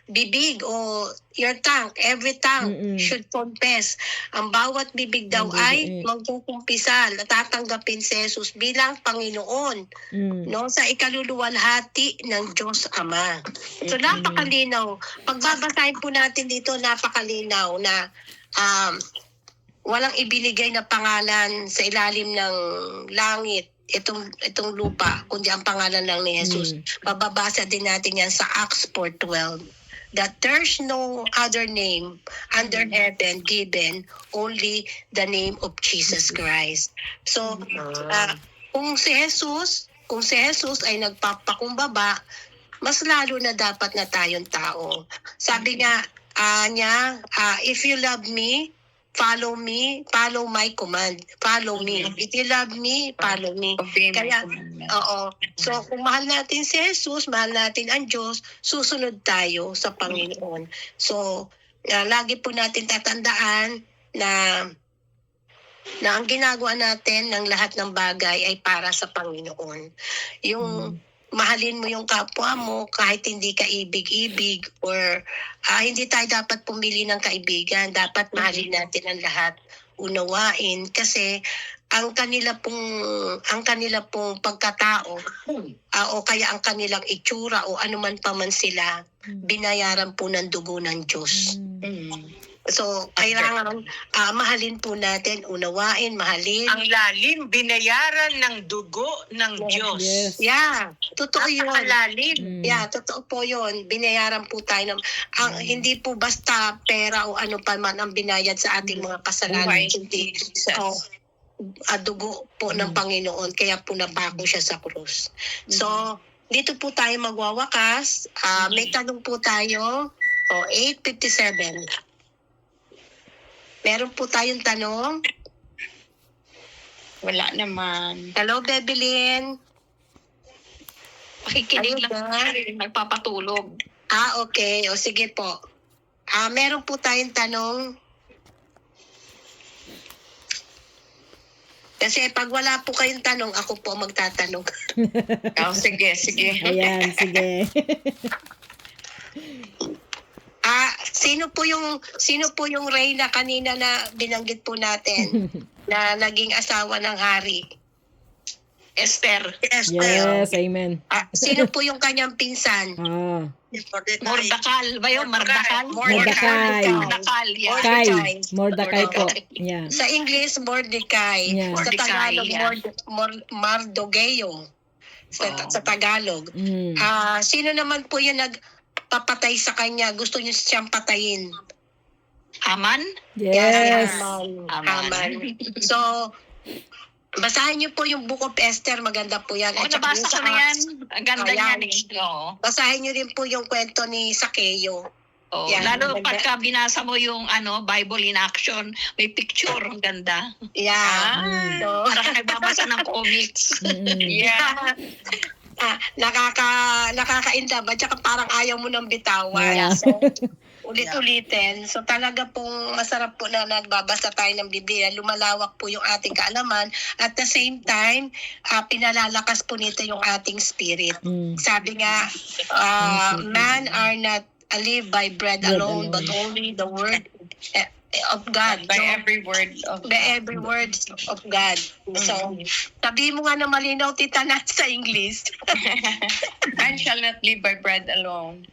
bibig o your tongue, every tongue should confess. Ang bawat bibig daw ay magkukumpisal at tatanggapin si Jesus bilang Panginoon, no, sa ikaluluwalhati ng Diyos Ama. So napakalinaw. Pagbabasahin po natin dito, napakalinaw na walang ibinigay na pangalan sa ilalim ng langit, itong lupa, kundi ang pangalan lang ni Jesus. Mababasa din natin yan sa Acts 4:12. That there's no other name under heaven given, only the name of Jesus Christ. So, kung si Jesus ay nagpapakumbaba, mas lalo na dapat na tayong tao. Sabi niya, if you love me, follow my command. Follow me. If you love me, follow me. Kaya, so kung mahal natin si Jesus, mahal natin ang Diyos, susunod tayo sa Panginoon. So, lagi po natin tatandaan na ang ginagawa natin ng lahat ng bagay ay para sa Panginoon. Yung mahalin mo yung kapwa mo kahit hindi ka ibig-ibig or hindi tayo dapat pumili ng kaibigan. Dapat mahalin natin ang lahat, unawain kasi ang kanila pong pagkatao o kaya ang kanilang itsura o anuman pa man sila, binayaran po ng dugo ng Diyos. So, kailangan mahalin po natin, unawain, mahalin. Ang lalim, binayaran ng dugo ng Diyos. Yes. Yeah, totoo yun. Napakalalim. Mm. Yeah, totoo po yun. Binayaran po tayo ng, hindi po basta pera o ano pa man ang binayad sa ating mga kasalanan. Buhay. Hindi. Oh, dugo po ng Panginoon. Kaya po napako siya sa krus. So, dito po tayo magwawakas. May tanong po tayo. 8:57. Meron po tayong tanong. Wala naman. Hello, Bebelyn. Pakikinig Ayun lang ba? nagpapatulog. Okay. O sige po. Meron po tayong tanong. Kasi pag wala po kayong tanong, ako po magtatanong. Sige. Ayan, sige. Sino po yung reyna kanina na binanggit po natin na naging asawa ng hari? Esther. Yes, amen. Sino po yung kanyang pinsan? Mordakal ba yun? Mordakal? Mordecai. Mordakal, yeah. Mordecai po. Yeah. Sa English, Mordecai. Yeah. Sa Tagalog, yeah. Mardogueo. Sa Tagalog. Mm. Sino naman po yung nagpapatay sa kanya? Gusto niyo siyang patayin? Haman? Yes. Haman. So, basahin niyo po yung Book of Esther. Maganda po yan. Oo, At saka nabasa yung ko na yan. Ang ganda Ayan. niyan eh. Oo. Basahin niyo rin po yung kwento ni Sakeo. Oo. Yan, Lalo maganda. pagka binasa mo yung Bible in action, may picture. Ang ganda. Yeah. Mm. So, Parang nagbabasa ng comics. Mm-mm. yeah. Nakakainda ba? Tsaka parang ayaw mo nang bitawan. Yeah. So, ulit-ulitin. So talaga pong masarap po na nagbabasa tayo ng Biblia. Lumalawak po yung ating kaalaman. At the same time, pinalalakas po nito yung ating spirit. Mm. Sabi nga, man are not live by bread alone, but only the word of God. By So, every word of the every word of God. So, sabi mo nga na malinaw, Tita Nat, sa English. Man shall not live by bread alone,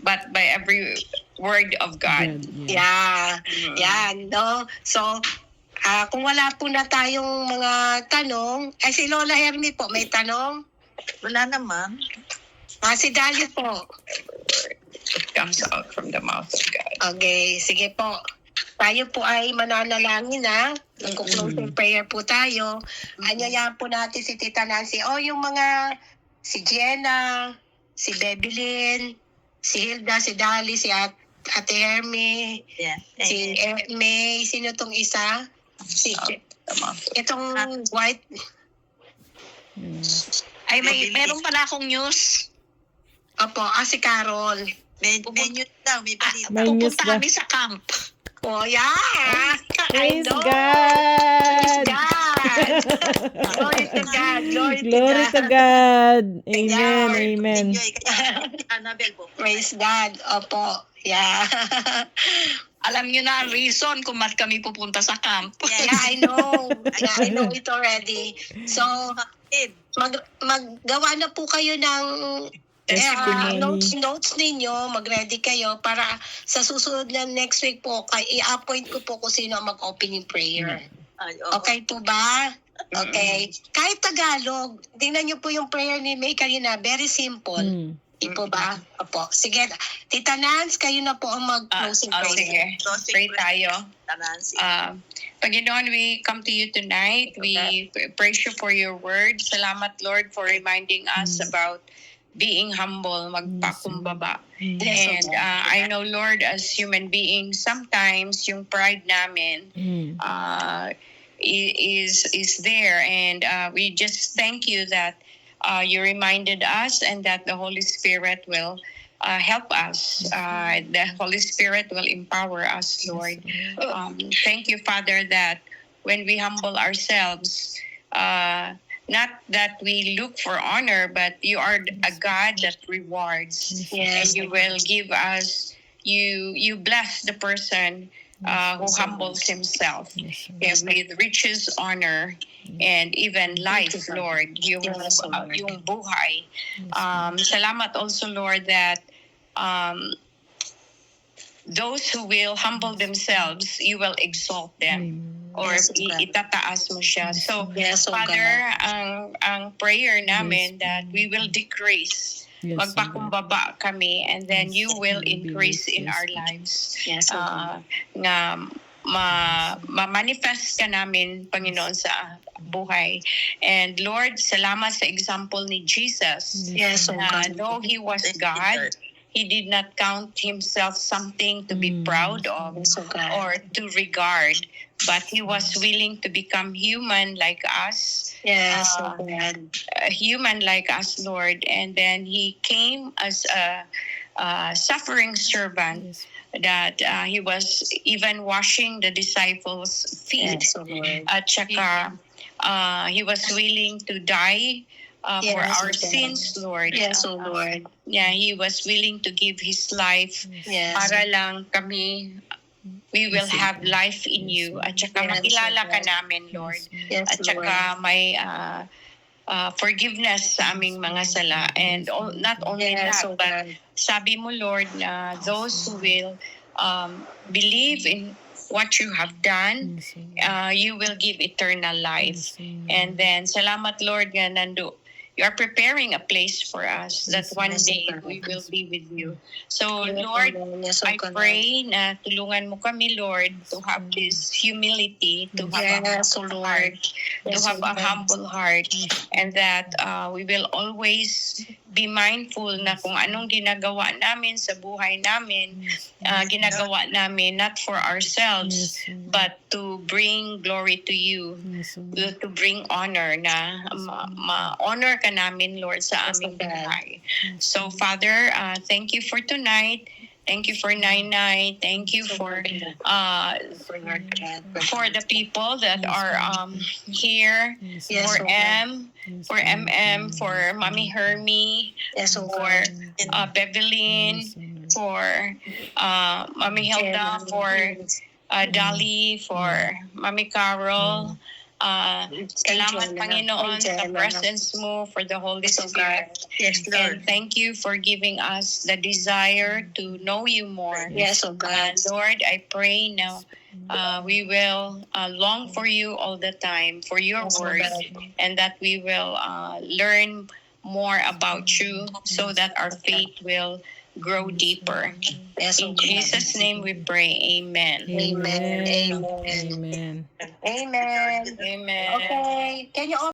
but by every word of God. Yeah. Yan, no? So, kung wala po na tayong mga tanong, si Lola Hermie po, may tanong? Wala naman. Si Dali po. It comes out from the mouth of God. Okay, sige po. Tayo po ay mananalangin na. Nagko-closing prayer po tayo. Anyayahan po natin si Tita Nancy. Yung mga, si Jenna, si Bebelyn, si Hilda, si Dali, si Ate Hermie, Yeah. si May, sino tong isa? Si The mouth. itong white. Ay, meron pala akong news. Opo, si Carol. May news daw, may balita. May news Pupunta ba? kami sa camp. Yeah! Praise I know. God! God! Glory to God! Glory to Glory God! to God! Amen, Yeah. amen. Enjoy kaya. Annabelle po. Praise God! Opo. Yeah. Alam niyo na ang reason kung ba't kami pupunta sa camp. Yeah, I know. Yeah, I know it already. So, maggawa na po kayo ng Testimony. notes ninyo, mag-ready kayo para sa susunod na next week po, i-appoint ko po kung sino ang mag-opening prayer. Ay, oo. Okay po ba? Okay. Kahit Tagalog, tingnan niyo po yung prayer ni May kanina, very simple. Mm. Ipo ba? Opo. Sige, Tita Nance, kayo na po ang mag-closing prayer. Sige. Closing Pray prayer. tayo. Nancy. Panginoon, we come to you tonight. We praise you for your word. Salamat, Lord, for reminding us about being humble, magpakumbaba. Yes, And I know, Lord, as human beings, sometimes yung pride namin Mm. is there. And we just thank you that you reminded us and that the Holy Spirit will help us. The Holy Spirit will empower us, Lord. Thank you, Father, that when we humble ourselves, not that we look for honor, but you are a God that rewards. Yes. And you will give us, you bless the person who humbles himself with riches, honor, and even life, Lord, yung buhay. Salamat also, Lord, that those who will humble themselves, you will exalt them. Or Yes, God. itataas mo siya. So, Yes, oh Father, God. ang prayer namin that we will decrease, Yes, magpakumbaba kami, and then you will Yes, increase in yes, our yes. lives. Yes, oh God. Nga ma-manifest ka namin, Panginoon, sa buhay. And Lord, salamat sa example ni Jesus. Yes, oh Na God. though he was God, he did not count himself something to be proud of Yes, oh God. or to regard, but he was willing to become human like us, Yes, oh God. human like us, Lord. And then he came as a suffering servant, that he was even washing the disciples' feet. Yes, oh Lord. At saka, he was willing to die for Yes, our okay. sins, Lord. Yes, oh Lord. Yeah, he was willing to give his life Yes. para lang kami, we will have life in you. At saka Yes, makilala ka okay. namin, Lord. Yes, At saka may forgiveness sa aming mga sala. And not only Yes, that, oh but God. sabi mo, Lord, na those who will believe in what you have done, you will give eternal life. And then, salamat, Lord, nga you are preparing a place for us that one day we will be with you. So, Lord, Yes, oh I God. pray na tulungan mo kami, Lord, to have this humility, to have Yes, oh Lord. to Yes, have oh a God. humble heart, and that we will always be mindful na kung anong ginagawa namin sa buhay namin, ginagawa namin not for ourselves, but to bring glory to you, to bring honor, na ma-honor ka namin, Lord, sa aming buhay. So, Father, thank you for tonight. Thank you for Nainay. Thank you for the people that are here, Yes, for oh God. for MM, for Mommy Hermie, Yes, oh for God. Bevelyn, for Mommy Hilda, for Dali, for Mommy Carol. Salamat, Panginoon, sa presence mo, for the Holy Spirit. Yes, Lord. And thank you for giving us the desire to know you more. Yes, oh God. Lord, I pray now we will long for you all the time, for your Yes, oh word, God. and that we will learn more about you so that our faith will grow deeper. Yes, oh In God. Jesus' name we pray. Amen. Amen. Amen. Amen. Amen. Amen. Okay. Can you